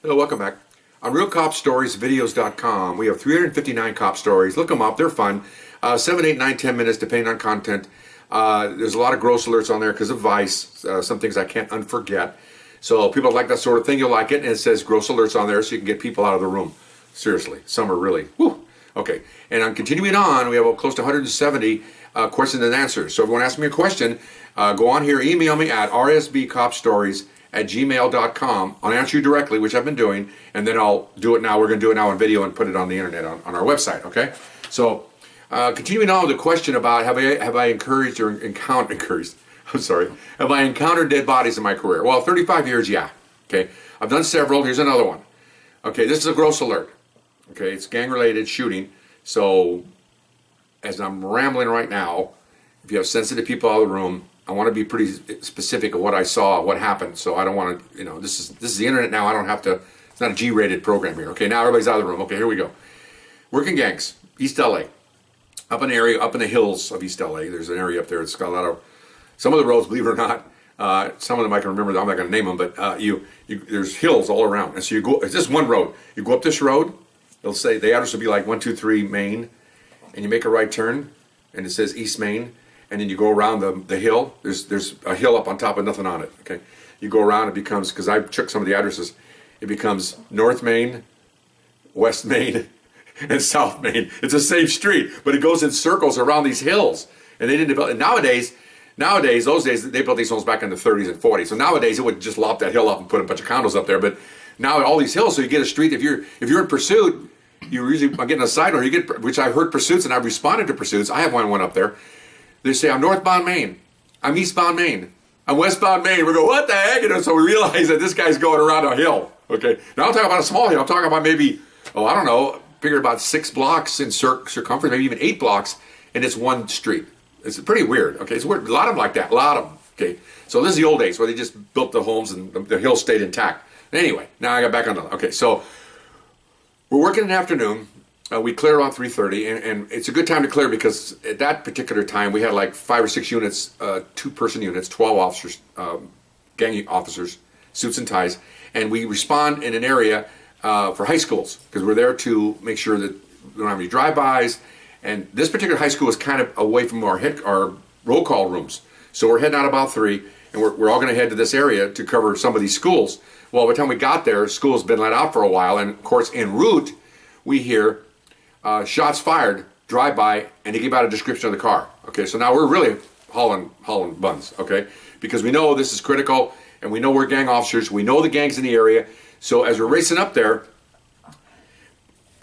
Hello, welcome back. On RealCopStoriesVideos.com, we have 359 cop stories. Look them up, they're fun. 7, 8, 9, 10 minutes, depending on content. There's a lot of gross alerts on there because of Vice, some things I can't unforget. So people like that sort of thing, you'll like it. And it says gross alerts on there so you can get people out of the room. Seriously, some are really, whew. Okay, and on continuing on, we have close to 170 questions and answers. So if you want to ask me a question, go on here, email me at rsbcopstories@gmail.com. I'll answer you directly, which I've been doing, and then I'll do it now. We're going to do it now on video and put it on the internet, on our website, okay? So, continuing on with the question about have I encouraged or encountered, have I encountered dead bodies in my career? Well, 35 years, yeah, okay? I've done several. Here's another one. Okay, this is a gross alert. Okay, it's gang-related shooting. So, as I'm rambling right now, if you have sensitive people out of the room, I want to be pretty specific of what I saw, what happened. So I don't want to, this is the internet now. I don't have to. It's not a G-rated program here. Okay, now everybody's out of the room. Okay, here we go. Working gangs, East LA, up in the hills of East LA. There's an area up there. It's got a lot of some of the roads, believe it or not. Some of them I can remember. I'm not going to name them, but there's hills all around. And so you go. It's just one road. You go up this road. They'll say the address will be like 123 Main, and you make a right turn, and it says East Main, and then you go around the hill. There's a hill up on top of nothing on it. Okay, you go around. It becomes, because I took some of the addresses, it becomes North Main, West Main, and South Main. It's the same street, but it goes in circles around these hills. And they didn't develop. And nowadays, those days they built these homes back in the 30s and 40s. So nowadays it would just lop that hill up and put a bunch of condos up there. But now all these hills, so you get a street. If you're in pursuit, you usually I'm getting a side door. You get, which I've heard pursuits and I've responded to pursuits. I have one up there. They say I'm northbound Maine, I'm eastbound Maine, I'm westbound Maine. We go, what the heck? So we realize that this guy's going around a hill. Okay, now I'm talking about a small hill. I'm talking about maybe, I don't know, figure about 6 blocks in circumference, maybe even 8 blocks, and it's one street. It's pretty weird. Okay, it's weird. A lot of them like that. A lot of them. Okay, so this is the old days where they just built the homes and the hill stayed intact. Anyway, now I got back on the. Okay, so we're working in the afternoon. We clear around 3:30, and it's a good time to clear because at that particular time we had like 5 or 6 units, 2-person units, 12 officers, gang officers, suits and ties, and we respond in an area for high schools because we're there to make sure that we don't have any drive-bys. And this particular high school is kind of away from our roll call rooms, so we're heading out about 3, and we're all going to head to this area to cover some of these schools. Well, by the time we got there, school's been let out for a while, and of course, en route, we hear shots fired, drive by, and they give out a description of the car. Okay, so now we're really hauling buns, okay? Because we know this is critical, and we know we're gang officers, we know the gangs in the area, so as we're racing up there,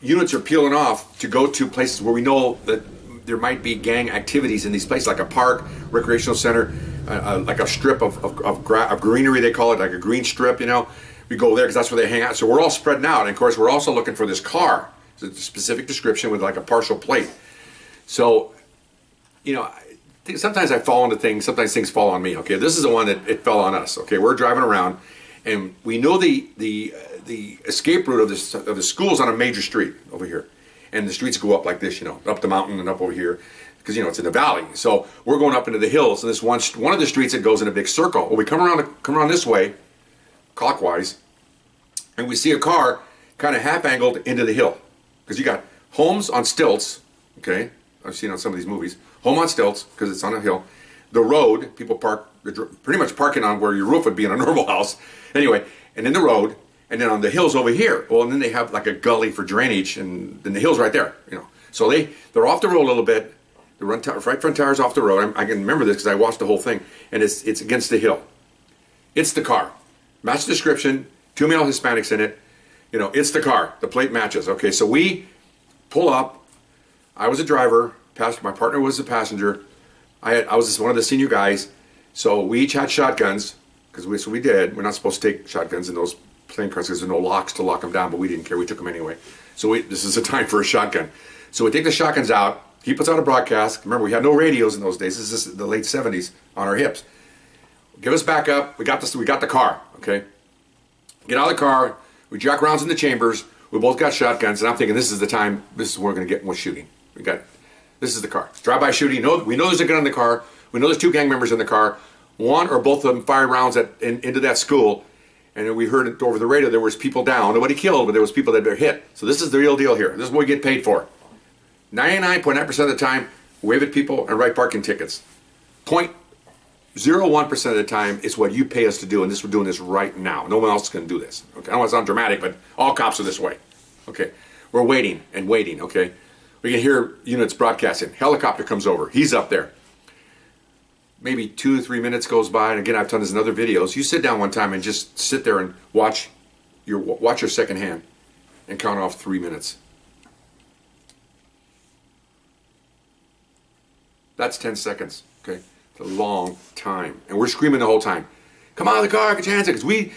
units are peeling off to go to places where we know that there might be gang activities in these places, like a park, recreational center, like a strip of greenery, they call it, like a green strip, We go there because that's where they hang out. So we're all spreading out, and of course we're also looking for this car. It's a specific description with like a partial plate. So, sometimes I fall into things, sometimes things fall on me. Okay, this is the one that it fell on us. Okay, we're driving around, and we know the escape route of the school is on a major street over here, and the streets go up like this, up the mountain and up over here, because it's in the valley. So we're going up into the hills, and this one of the streets that goes in a big circle. Well, we come around this way, clockwise, and we see a car kind of half angled into the hill, because you got homes on stilts. Okay, I've seen on some of these movies, home on stilts because it's on a hill. The road, people park, pretty much parking on where your roof would be in a normal house. Anyway, and then the road, and then on the hills over here. Well, and then they have like a gully for drainage, and then the hill's right there. So they're off the road a little bit. The right front tire's off the road. I can remember this because I watched the whole thing, and it's against the hill. It's the car. Match description. 2 male Hispanics in it. It's the car. The plate matches. Okay, so we pull up. I was a driver. My partner was a passenger. I was just one of the senior guys. So we each had shotguns, because we did. We're not supposed to take shotguns in those plane cars because there's no locks to lock them down, but we didn't care. We took them anyway. So this is the time for a shotgun. So we take the shotguns out. He puts out a broadcast. Remember, we had no radios in those days. This is the late 70s on our hips. Give us back up. We got the car. Okay. Get out of the car. We jack rounds in the chambers. We both got shotguns, and I'm thinking this is the time. This is where we're going to get more shooting. This is the car. Drive-by shooting. We know there's a gun in the car. We know there's 2 gang members in the car. One or both of them fired rounds into that school, And then we heard it over the radio, there was people down. Nobody killed, but there was people that were hit. So this is the real deal here. This is what we get paid for. 99.9% of the time, wave at people and write parking tickets. 0.01% of the time is what you pay us to do, and we're doing this right now. No one else is going to do this. Okay, I don't want to sound dramatic, but all cops are this way. Okay, we're waiting and waiting. Okay, we can hear units broadcasting. Helicopter comes over. He's up there. Maybe 2 or 3 minutes goes by, and again, I've done this in other videos. You sit down one time and just sit there and watch your second hand and count off 3 minutes. That's 10 seconds. Okay, it's a long time, and we're screaming the whole time. Come out of the car, get your hands up. Because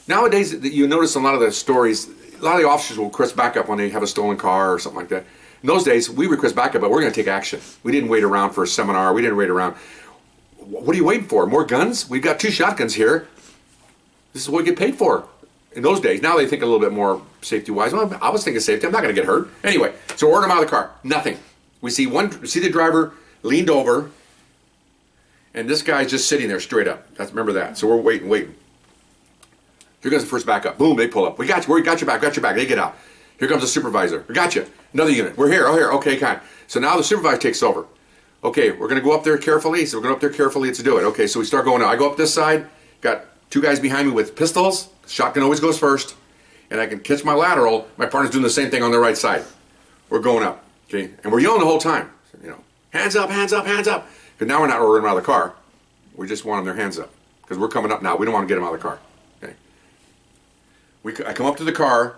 nowadays, you notice a lot of the stories. A lot of the officers will request backup when they have a stolen car or something like that. In those days, we request backup, but we're going to take action. We didn't wait around for a seminar. We didn't wait around. What are you waiting for? More guns? We've got 2 shotguns here. This is what we get paid for. In those days, now they think a little bit more safety-wise. Well, I was thinking safety. I'm not going to get hurt. Anyway, so order them out of the car. Nothing. We see the driver leaned over, and this guy's just sitting there straight up. Remember that. So we're waiting. Here comes the first backup. Boom, they pull up. We got you. We got your back. They get out. Here comes the supervisor. We got you. Another unit. We're here. Oh, here. Okay, kind. So now the supervisor takes over. Okay, we're going to go up there carefully. So we're going up there carefully to do it. Okay, so we start going out. I go up this side. Got 2 guys behind me with pistols. Shotgun always goes first. And I can catch my lateral. My partner's doing the same thing on the right side. We're going up. Okay, and we're yelling the whole time. Hands up, hands up, hands up. Because now we're not ordering them out of the car. We just want them their hands up. Because we're coming up now. We don't want to get them out of the car. Okay. I come up to the car,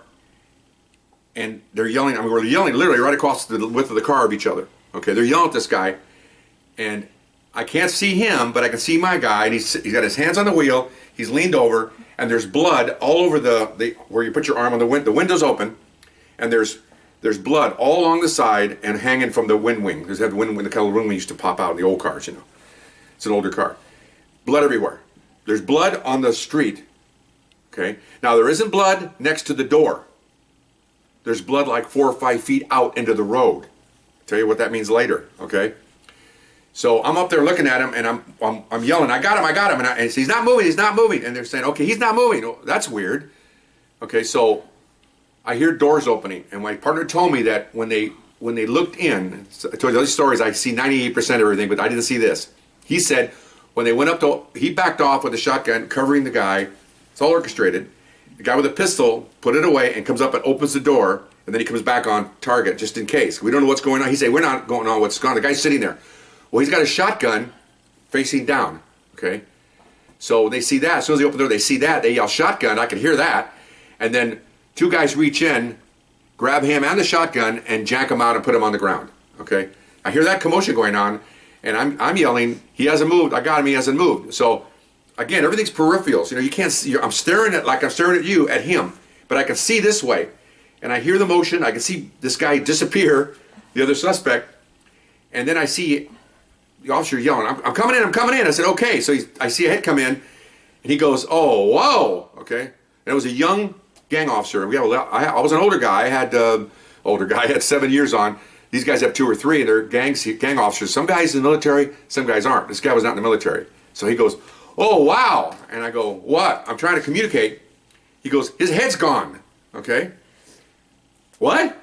and they're yelling. I mean, we're yelling literally right across the width of the car of each other. Okay, they're yelling at this guy, and I can't see him, but I can see my guy, and he's got his hands on the wheel. He's leaned over, and there's blood all over the where you put your arm on the window. The window's open, and there's blood all along the side and hanging from the wind wing. There's that wind wing, the kind of wind wing used to pop out in the old cars, It's an older car. Blood everywhere. There's blood on the street. Okay. Now there isn't blood next to the door. There's blood like 4 or 5 feet out into the road. I'll tell you what that means later. Okay. So I'm up there looking at him, and I'm yelling, I got him, and he's not moving, and they're saying, okay, he's not moving. Oh, that's weird. Okay, so I hear doors opening, and my partner told me that when they looked in, I told you these stories, I see 98% of everything, but I didn't see this. He said when they went up he backed off with a shotgun covering the guy. It's all orchestrated. The guy with a pistol put it away and comes up and opens the door, and then he comes back on target just in case. We don't know what's going on. He said, we're not going on what's going on. The guy's sitting there. Well, he's got a shotgun facing down, okay? So they see that. As soon as they open the door, they see that. They yell, shotgun. I can hear that. And then 2 guys reach in, grab him and the shotgun, and jack him out and put him on the ground, okay? I hear that commotion going on, and I'm yelling, he hasn't moved. I got him, he hasn't moved. So, again, everything's peripherals. You can't see. I'm staring at you, at him, but I can see this way. And I hear the motion. I can see this guy disappear, the other suspect, and then I see the officer yelling, I'm coming in. I said, okay. So I see a head come in, and he goes, oh, whoa, okay. And it was a young gang officer. I was an older guy. I had 7 years on. These guys have 2 or 3, and they're gang officers. Some guys in the military, some guys aren't. This guy was not in the military. So he goes, oh, wow. And I go, what? I'm trying to communicate. He goes, his head's gone, okay. What?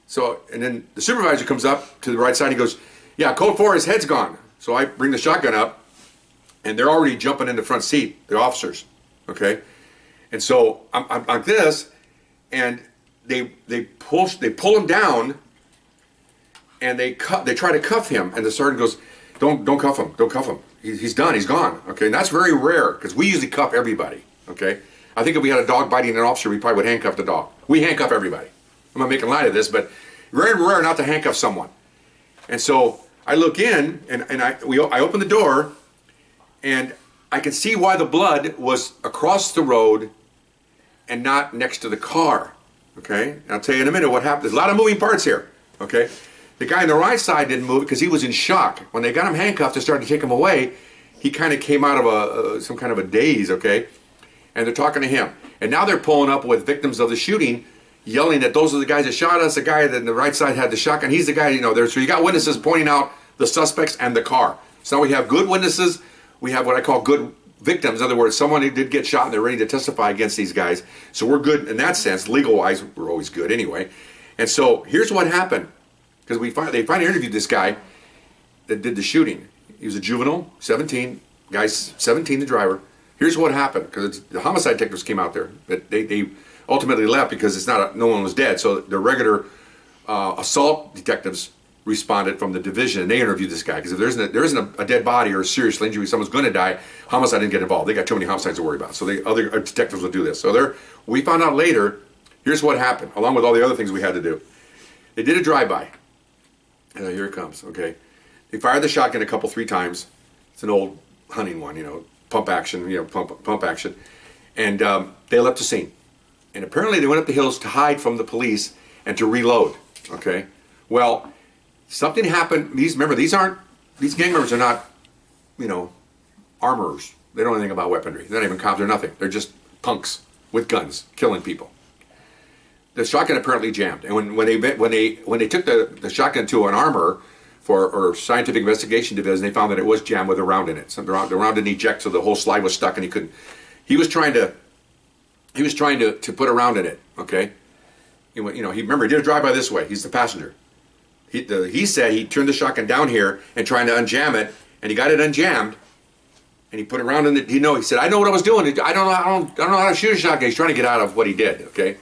So, and then the supervisor comes up to the right side, and he goes, yeah, code 4, his head's gone. So I bring the shotgun up, and they're already jumping in the front seat, the officers, okay? And so I'm like this, and they pull him down, and they try to cuff him, and the sergeant goes, don't cuff him, he's done, he's gone, okay? And that's very rare, because we usually cuff everybody, okay? I think if we had a dog biting an officer, we probably would handcuff the dog. We handcuff everybody. I'm not making light of this, but very rare not to handcuff someone. And so I look in, and I open the door, and I can see why the blood was across the road and not next to the car, okay? And I'll tell you in a minute what happened. There's a lot of moving parts here, okay? The guy on the right side didn't move because he was in shock. When they got him handcuffed and started to take him away, he kind of came out of some kind of a daze, okay? And they're talking to him. And now they're pulling up with victims of the shooting, yelling that those are the guys that shot us. The guy that on the right side had the shotgun. He's the guy, so you got witnesses pointing out the suspects and the car. So now we have good witnesses. We have what I call good victims. In other words, someone who did get shot and they're ready to testify against these guys. So we're good in that sense. Legal-wise, we're always good anyway. And so here's what happened. Because they finally interviewed this guy that did the shooting. He was a juvenile, 17. Guy's 17, the driver. Here's what happened. Because the homicide detectives came out there. But they ultimately left because it's not no one was dead. So the regular assault detectives responded from the division, and they interviewed this guy, because if there isn't a dead body or a serious injury, someone's going to die, homicide didn't get involved. They got too many homicides to worry about. So the other detectives will do this. So we found out later, here's what happened, along with all the other things we had to do. They did a drive-by. And here it comes, okay. They fired the shotgun a couple, 3 times. It's an old hunting one, pump action, pump action. And they left the scene. And apparently they went up the hills to hide from the police and to reload, okay. Well, something happened. These gang members are not, armorers. They don't know anything about weaponry. They're not even cops. They're nothing. They're just punks with guns killing people. The shotgun apparently jammed, and when they took the shotgun to an armorer or scientific investigation division, they found that it was jammed with a round in it. So the round didn't eject, so the whole slide was stuck, and he couldn't. He was trying to put a round in it. Okay, he did a drive by this way. He's the passenger. He said he turned the shotgun down here and trying to unjam it, and he got it unjammed, and he put it around in the. He said, I know what I was doing. I don't know how to shoot a shotgun. He's trying to get out of what he did. Okay,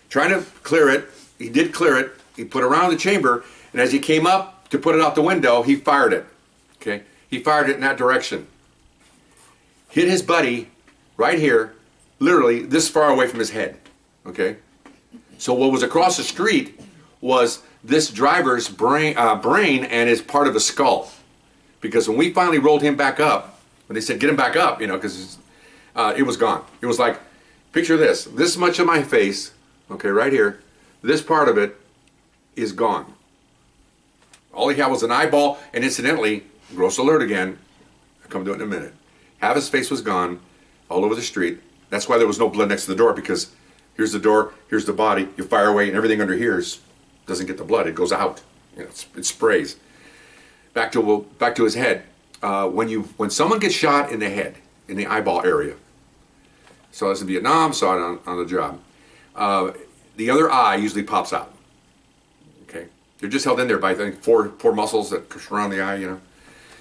trying to clear it. He did clear it. He put it around the chamber, and as he came up to put it out the window, he fired it. Okay, he fired it in that direction. Hit his buddy right here, literally this far away from his head. Okay, so what was across the street was this driver's brain and is part of the skull, because when we finally rolled him back up, when they said get him back up, because it was gone. It was like, picture this much of my face, okay, right here, this part of it is gone. All he had was an eyeball, and incidentally, gross alert again, I'll come to it in a minute, half his face was gone all over the street. That's why there was no blood next to the door, because here's the door, here's the body, you fire away, and everything under here doesn't get the blood, it goes out. It sprays. Back to his head. When someone gets shot in the head, in the eyeball area, saw this in Vietnam, saw it on the job, the other eye usually pops out. Okay, they're just held in there by, I think, four muscles that surround the eye.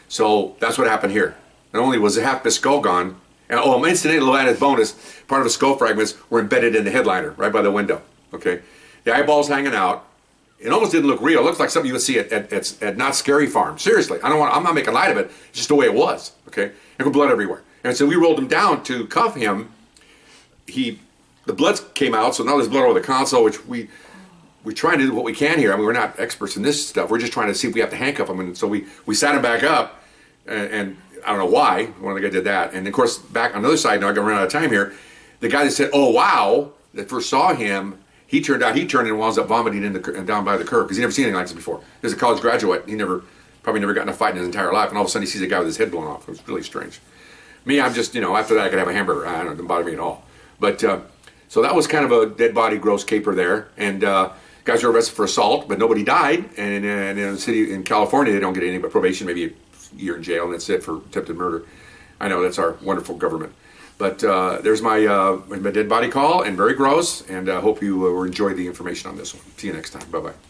So that's what happened here. Not only was half the skull gone, and incidentally, added bonus, part of the skull fragments were embedded in the headliner right by the window. Okay, the eyeball's hanging out. It almost didn't look real. It looks like something you would see at Not Scary Farm. Seriously, I'm not making light of it. It's just the way it was. Okay, and with blood everywhere. And so we rolled him down to cuff him. The blood came out, so now there's blood over the console, which we're trying to do what we can here. I mean, we're not experts in this stuff. We're just trying to see if we have to handcuff him. And so we sat him back up, and I don't know why. One of the guys did that. And of course, back on the other side, now I'm going to run out of time here. The guy that said, "Oh wow," that first saw him. He turned and winds up vomiting down by the curb, because he never seen anything like this before. He was a college graduate. He probably never got in a fight in his entire life, and all of a sudden he sees a guy with his head blown off. It was really strange. Me, I'm just, after that I could have a hamburger. I don't know, it didn't bother me at all. But, so that was kind of a dead body, gross caper there. And guys were arrested for assault, but nobody died. And in a city in California, they don't get anything but probation, maybe a year in jail, and that's it for attempted murder. I know, that's our wonderful government. But there's my dead body call, and very gross, and I hope you enjoyed the information on this one. See you next time. Bye-bye.